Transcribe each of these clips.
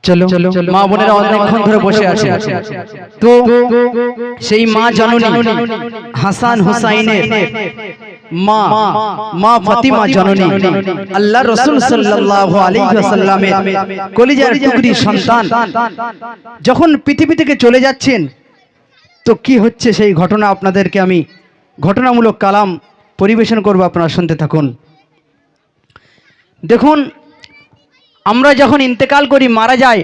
চলো মা বোনেরা অনেকক্ষণ ধরে বসে আছে, তো সেই মা জননী হাসান হুসাইনের মা মা ফাতিমা জননী আল্লাহ রাসূল সাল্লাল্লাহু আলাইহি ওয়াসাল্লামের কলিজার টুকরি সন্তান যখন পৃথিবী থেকে চলে যাচ্ছেন, তো কি হচ্ছে সেই ঘটনা আপনাদেরকে আমি ঘটনামূলক কালাম পরিবেশন করব, আপনারা শুনতে থাকুন। দেখুন, আমরা যখন ইন্তেকাল করি, মারা যায়,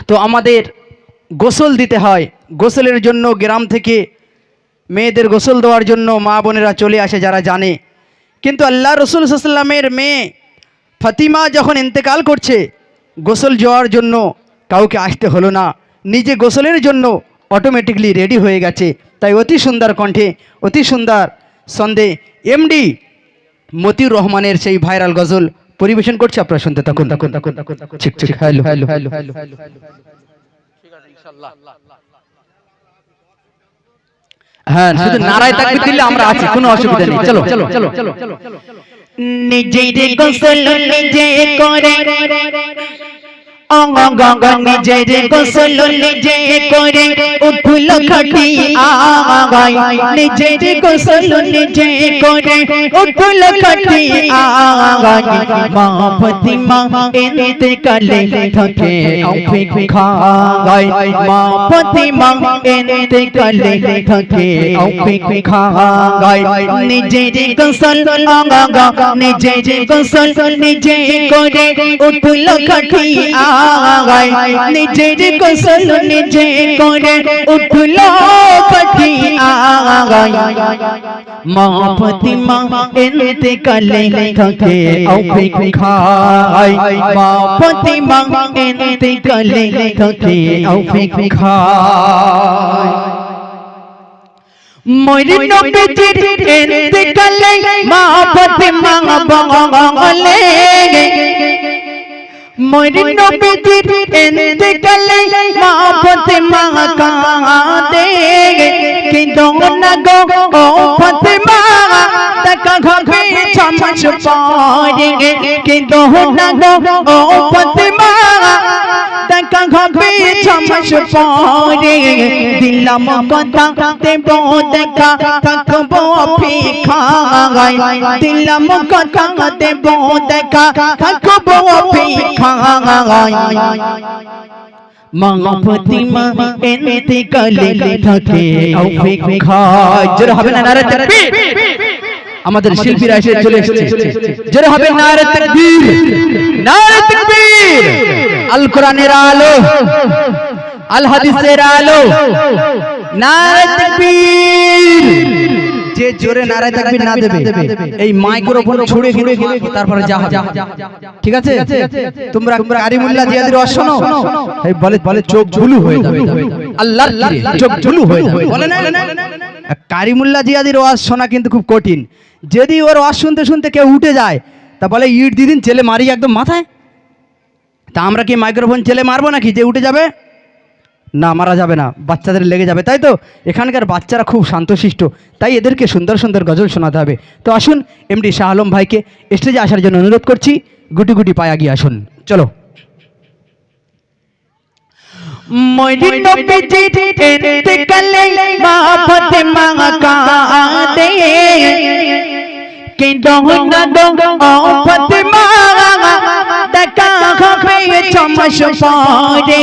তো আমাদের গোসল দিতে হয়। গোসলের জন্য গ্রাম থেকে মেয়েদের গোসল দেওয়ার জন্য মা বোনেরা চলে আসে, যারা জানে। কিন্তু আল্লাহ রাসূল সাল্লাল্লাহু আলাইহি ওয়াসাল্লামের মেয়ে ফাতিমা যখন ইন্তেকাল করছে, গোসল যাওয়ার জন্য কাউকে আসতে হলো না, নিজে গোসলের জন্য অটোমেটিকলি রেডি হয়ে গেছে। তাই অতি সুন্দর কণ্ঠে, অতি সুন্দর ছন্দে এমডি মতিউর রহমানের সেই ভাইরাল গজল পরিবেশন করছে, আপনারা শুনতে থাকুন। ঠিক ঠিক, হ্যালো হ্যালো হ্যালো, ঠিক আছে ইনশাআল্লাহ। হ্যাঁ, শুধু নারায়ে তাকবীর দিলে আমরা আছি, কোনো অসুবিধা নেই। চলো চলো চলো চলো। নিজের গোসল নিজে করে, নিজের গোসল নিজে করে উঠল খাটিয়া, নিজের গোসল নিজে করে উঠল খাটিয়া। মা ফাতিমা ইন্তেকালে থাকে অপেক্ষা, মা ফাতিমা ইন্তেকালে থাকে অপেক্ষা। নিজের গোসল নিজের গোসল নিজে করে উঠল খাটিয়া, নিজের গোসল নিজে করে উঠল খাটিয়া। মা ফাতিমা ইন্তেকালে থাকে অপেক্ষায়, মা ফাতিমা ইন্তেকালে থাকে অপেক্ষায়। মোর নবীজির ইন্তেকালে মা ফাতিমা বলে, মোর নবীজির ইন্তেকালে মা ফাতিমা কাঁদে। কিন্তু না গো ও ফাতিমা দেখা হবে ছমাস পরে, কিন্তু না গো ও ফাতিমা দেখা হবে ছমাস পরে। দিলাম কথা দেব দেখা থাকবো অপেক্ষায়, দিলাম কথা দেব দেখা থাকবো অপেক্ষায়। মা ফাতিমা ইন্তেকালে থাকে অপেক্ষায়। জোরে হবে না নারে তাকবীর? আমাদের শিল্পীরা এসে চলে এসেছে, জোরে হবে নারে তাকবীর, নারে তাকবীর। আল কোরআনের আলো, আল হাদিসের আলো, নারে তাকবীর। যে জোরে নারে তাকবীর না দেবে, এই মাইক্রোফোন ছুঁড়ে ফেলে তারপরে যা হবে, ঠিক আছে? তোমরা কারিমুল্লাহ জিয়াদির ওয়াজ শোনো, এই বলে চোখ ঝুলু হয়ে যাবে, আল্লাহর চোখ ঝুলু হয়ে যাবে, বলে না? কারিমুল্লাহ জিয়াদির ওয়াজ শোনা কিন্তু খুব কঠিন। যদি ওর ওয়াজ শুনতে শুনতে কেউ উঠে যায়, তা বলে ইট দিদিন ছেলে মারি একদম মাথায়। তা আমরা কি মাইক্রোফোন ছেলে মারবো নাকি যে উঠে যাবে? না, মারা যাবে না, বাচ্চাদের লেগে যাবে। তাই তো এখানকার বাচ্চারা খুব শান্তশিষ্ট, তাই এদেরকে সুন্দর সুন্দর গজল শোনাতে হবে। তো আসুন, এমডি শাহ আলম ভাইকে স্টেজে আসার জন্য অনুরোধ করছি। গুটি গুটি পায়া গিয়ে আসুন, চলো। মোর নবীজির ইন্তেকালে মা ফাতিমা কাঁদে। কিন্তু না গো ও ফাতিমা দেখা হবে ছমাস পরে।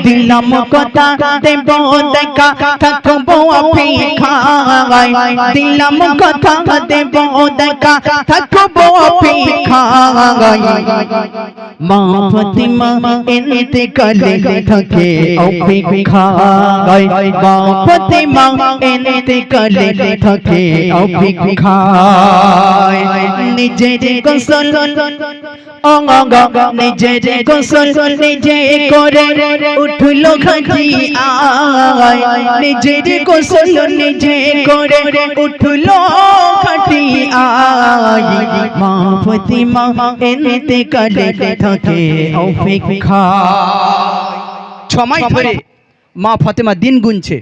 দিলাম কথা দেব দেখা থাকবো অপেক্ষায়, দিলাম কথা দেব দেখা থাকবো অপেক্ষায়। মা ফাতিমা ইন্তেকালে থাকে অপেক্ষায়, মা ফাতিমা ইন্তেকালে থাকে অপেক্ষায়। নিজের গোসল নিজের গোসল নিজে করে উঠল খাটিয়া, নিজের গোসল নিজে করে উঠল খাটিয়া। মা ফাতিমা ইন্তেকালে থাকে অপেক্ষায়। 6 মাস ধরে মা ফাতেমা দিন গুনছে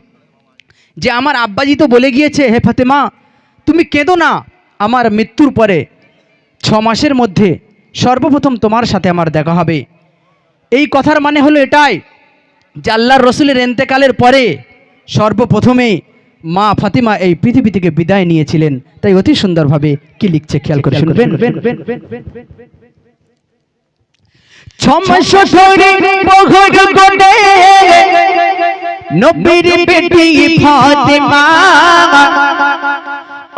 যে আমার আব্বাজি তো বলে গিয়েছে, হে ফাতেমা তুমি কেঁদো না, আমার মৃত্যুর পরে 6 মাসের মধ্যে সর্বপ্রথম তোমার সাথে আমার দেখা হবে। এই কথার মানে হলো এটাই যে আল্লাহর রসুলের ইন্তেকালের পরে সর্বপ্রথমে মা ফাতিমা এই পৃথিবী থেকে বিদায় নিয়েছিলেন। তাই অতি সুন্দরভাবে কি লিখছে খেয়াল করে শুনবেন। 6 মাস ধরে বহর গোডে নবীর বেটি ফাতিমা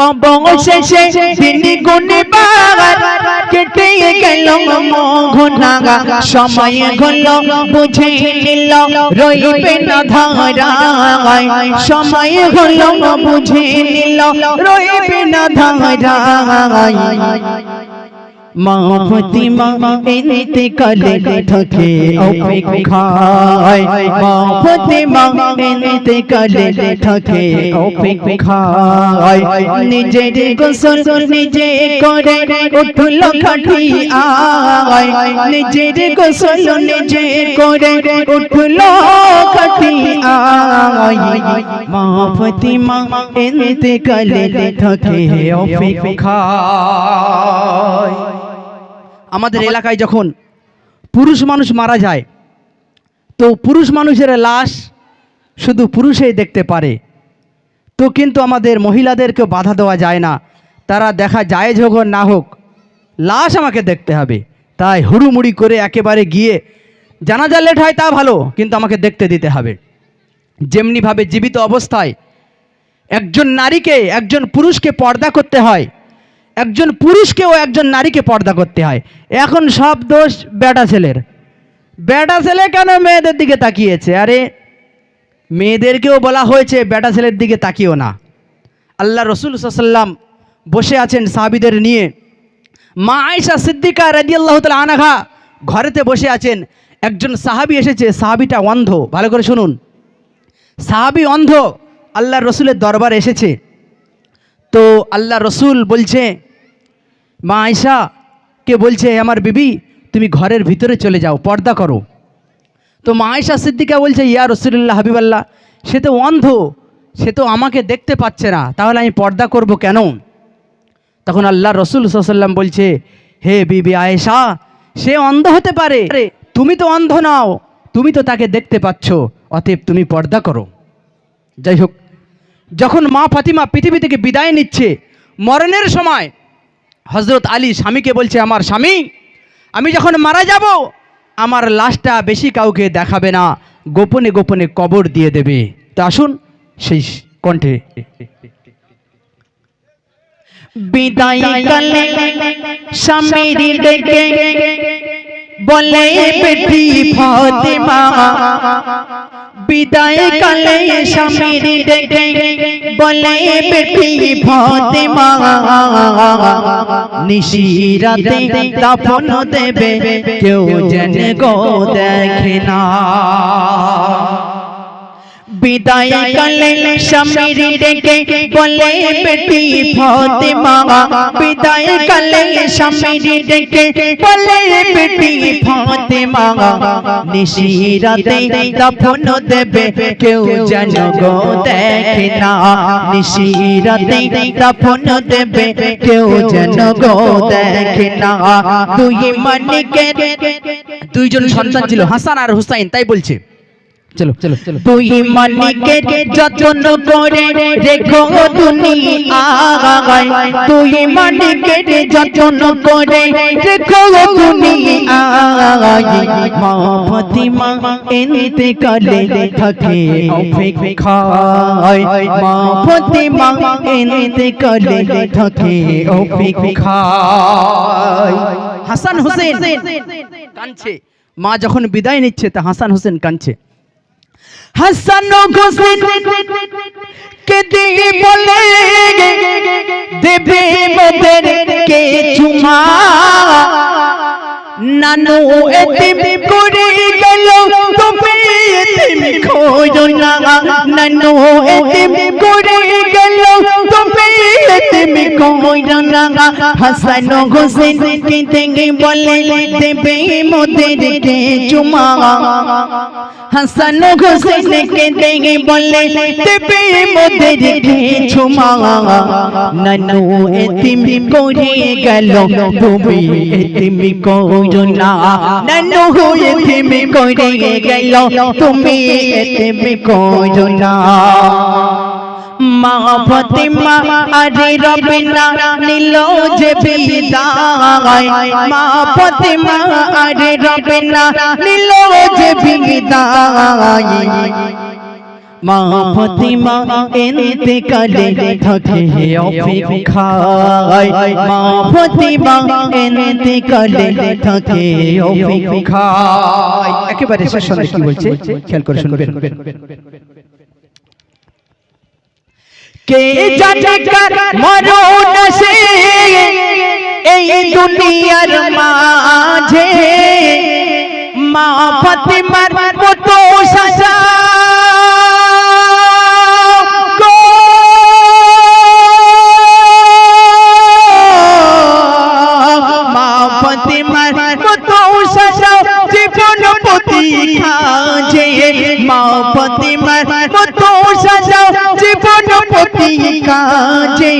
অবশেষে তিনি গুণবার কেটে গেল মোহনাগা সময় হলো বুঝে নিল রইবে না ধারায় সময় হলো বুঝে নিল রইবে না ধারায় মা ফাতিমা ইন্তেকালে থেকে অপেক্ষায় মা ফাতিমা ইন্তেকালে থেকে অপেক্ষায় নিজের গোসল নিজে করে উঠল খাটি আয় নিজের গোসল নিজে করে উঠল খাটি আয় মা ফাতিমা ইন্তেকালে থেকে অপেক্ষায়। আমাদের এলাকায় যখন পুরুষ মানুষ মারা যায় তো পুরুষ মানুষের লাশ শুধু পুরুষই দেখতে পারে, তো কিন্তু আমাদের মহিলাদেরকে বাধা দেওয়া যায় না। তারা দেখা জায়েজ হোক আর না হোক লাশ আমাকে দেখতে হবে, তাই হুড়ুমুড়ি করে একেবারে গিয়ে জানাজা লেট হয় তা ভালো, কিন্তু আমাকে দেখতে দিতে হবে। যেমনিভাবে জীবিত অবস্থায় একজন নারীকে একজন পুরুষকে পর্দা করতে হয়, একজন পুরুষকেও একজন নারীকে পর্দা করতে হয়। এখন সব দোষ বেটা ছেলের। বেটা ছেলে কেন মেয়েদের দিকে তাকিয়েছে? আরে মেয়েদেরকেও বলা হয়েছে বেটা ছেলের দিকে তাকিও না। আল্লাহ রসুল সাল্লাল্লাহু আলাইহি ওয়াসাল্লাম বসে আছেন সাহাবীদের নিয়ে, মা আয়েশা সিদ্দিকা রাদিয়াল্লাহু তাআলা আনহা ঘরেতে বসে আছেন। একজন সাহাবী এসেছে, সাহাবীটা অন্ধ, ভালো করে শুনুন। সাহাবী অন্ধ আল্লাহ রসুলের দরবারে এসেছে। তো আল্লাহ রসুল বলছে, মা আয়েশাকে বলছে, আমার বিবি তুমি ঘরের ভিতরে চলে যাও, পর্দা করো। তো মা আয়েশা সিদ্দিকা বলছে, ইয়া রাসূলুল্লাহ হাবিবাল্লাহ, সে তো অন্ধ, সে তো আমাকে দেখতে পাচ্ছে না, তাহলে আমি পর্দা করব কেন? তখন আল্লাহ রসুল সাল্লাল্লাহু আলাইহি ওয়াসাল্লাম বলছে, হে বিবি আয়েশা, সে অন্ধ হতে পারে, তুমি তো অন্ধ নাও, তুমি তো তাকে দেখতে পাচ্ছ, অতএব তুমি পর্দা করো। যাই হোক, যখন মা ফাতিমা পৃথিবী থেকে বিদায় নিচ্ছে, মরণের সময় হযরত আলী স্বামীকে বলছে, আমার স্বামী, আমি যখন মারা যাব আমার লাশটা বেশি কাউকে দেখাবে না, গোপনে গোপনে কবর দিয়ে দেবে। তো আসুন সেই কণ্ঠে। বিদায় কালে স্বামীর ডেকে বলে বেটি ফাতিমা, বিদায় কালে স্বামীর ডেকে বলে বেটি ফাতিমা, নিশিরাতে দাফন দেবে কেউ যেন গো দেখে না। বিদায় কালে স্বামীর ডেকে বলে বেটি ফাতিমা, বিদায় কালে স্বামীর ডেকে বলে বেটি ফাতিমা, নিশিরাতে দাফন দেবে কেউ যেন গো দেখে না, নিশিরাতে দাফন দেবে কেউ যেন গো দেখে না। দুই মানিকের দুইজন সন্তান ছিল, হাসান আর হুসাইন, তাই বলছে। চলো চলো চলো। তুই মানিকের যত্ন করে রেখো দুনিয়ায়, তুই মানিকের যত্ন করে রেখো দুনিয়ায়, মা ফাতিমা ইন্তেকালে থাকে অপেক্ষায়, মা ফাতিমা ইন্তেকালে থাকে অপেক্ষায়। হাসান হুসেন কাঁদছে, মা যখন বিদায় নিচ্ছে তা হাসান হুসেন কাঁদছে। হাসান হোসেন কেঁদে বলে দেবে মোদের কে চুমা, নানু এতিম করে গেল তুমি এতিম খোঁজো না, নানু এতিম করে গেল তুমি এতিম খোঁজো কইরা না হাসান হোসেন কে দেখে বলে দেবে মোদেরকে চুমা হাসান হোসেন কে দেখে বলে দেবে মোদেরকে চুমা নানু এতিম করে গেল তুমি এতিম কইরো না নানু এতিম করে গেল তুমি এতিম কইরো না মা ফাতিমা আরে রবিনা নিল যে বিদায় মা ফাতিমা আরে রবিনা নিল যে বিদায় মা ফাতিমা ইন্তেকালে থাকে অপেক্ষায় মা ফাতিমা ইন্তেকালে থাকে অপেক্ষায় একেবারে শেষ সন্দেশ কি বলছে খেয়াল করে শুনবেন কে জানে কার মরণ আসে এই দুনিয়ার মাঝে মা ফাতিমার মতো সাজা গো মা ফাতিমার মতো সাজা জীবন প্রতি কাজে মা ফাতিমার মতো সাজা জীবন প্রতি কাজে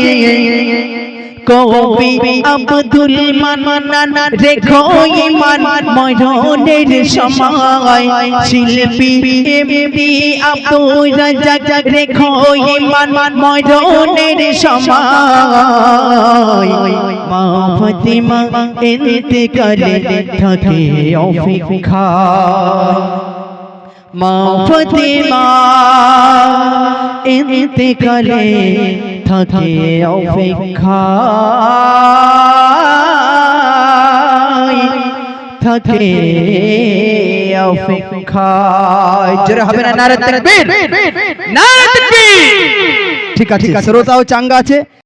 কবি আব্দুল মান্নান রেখো ঈমান মরণের সময় শিল্পী এমডি আব্দুল রাজ্জাক রেখো ঈমান মরণের সময় মা ফাতিমা ইন্তেকালে থাকে অপেক্ষায় মা ফাতিমা ইন্তেকালে থাকে অপেক্ষায় থাকে অপেক্ষায় জোরে হবে না নারে তাকবীর নারে তাকবীর ঠিক আছে শ্রোতাও চাঙ্গা আছে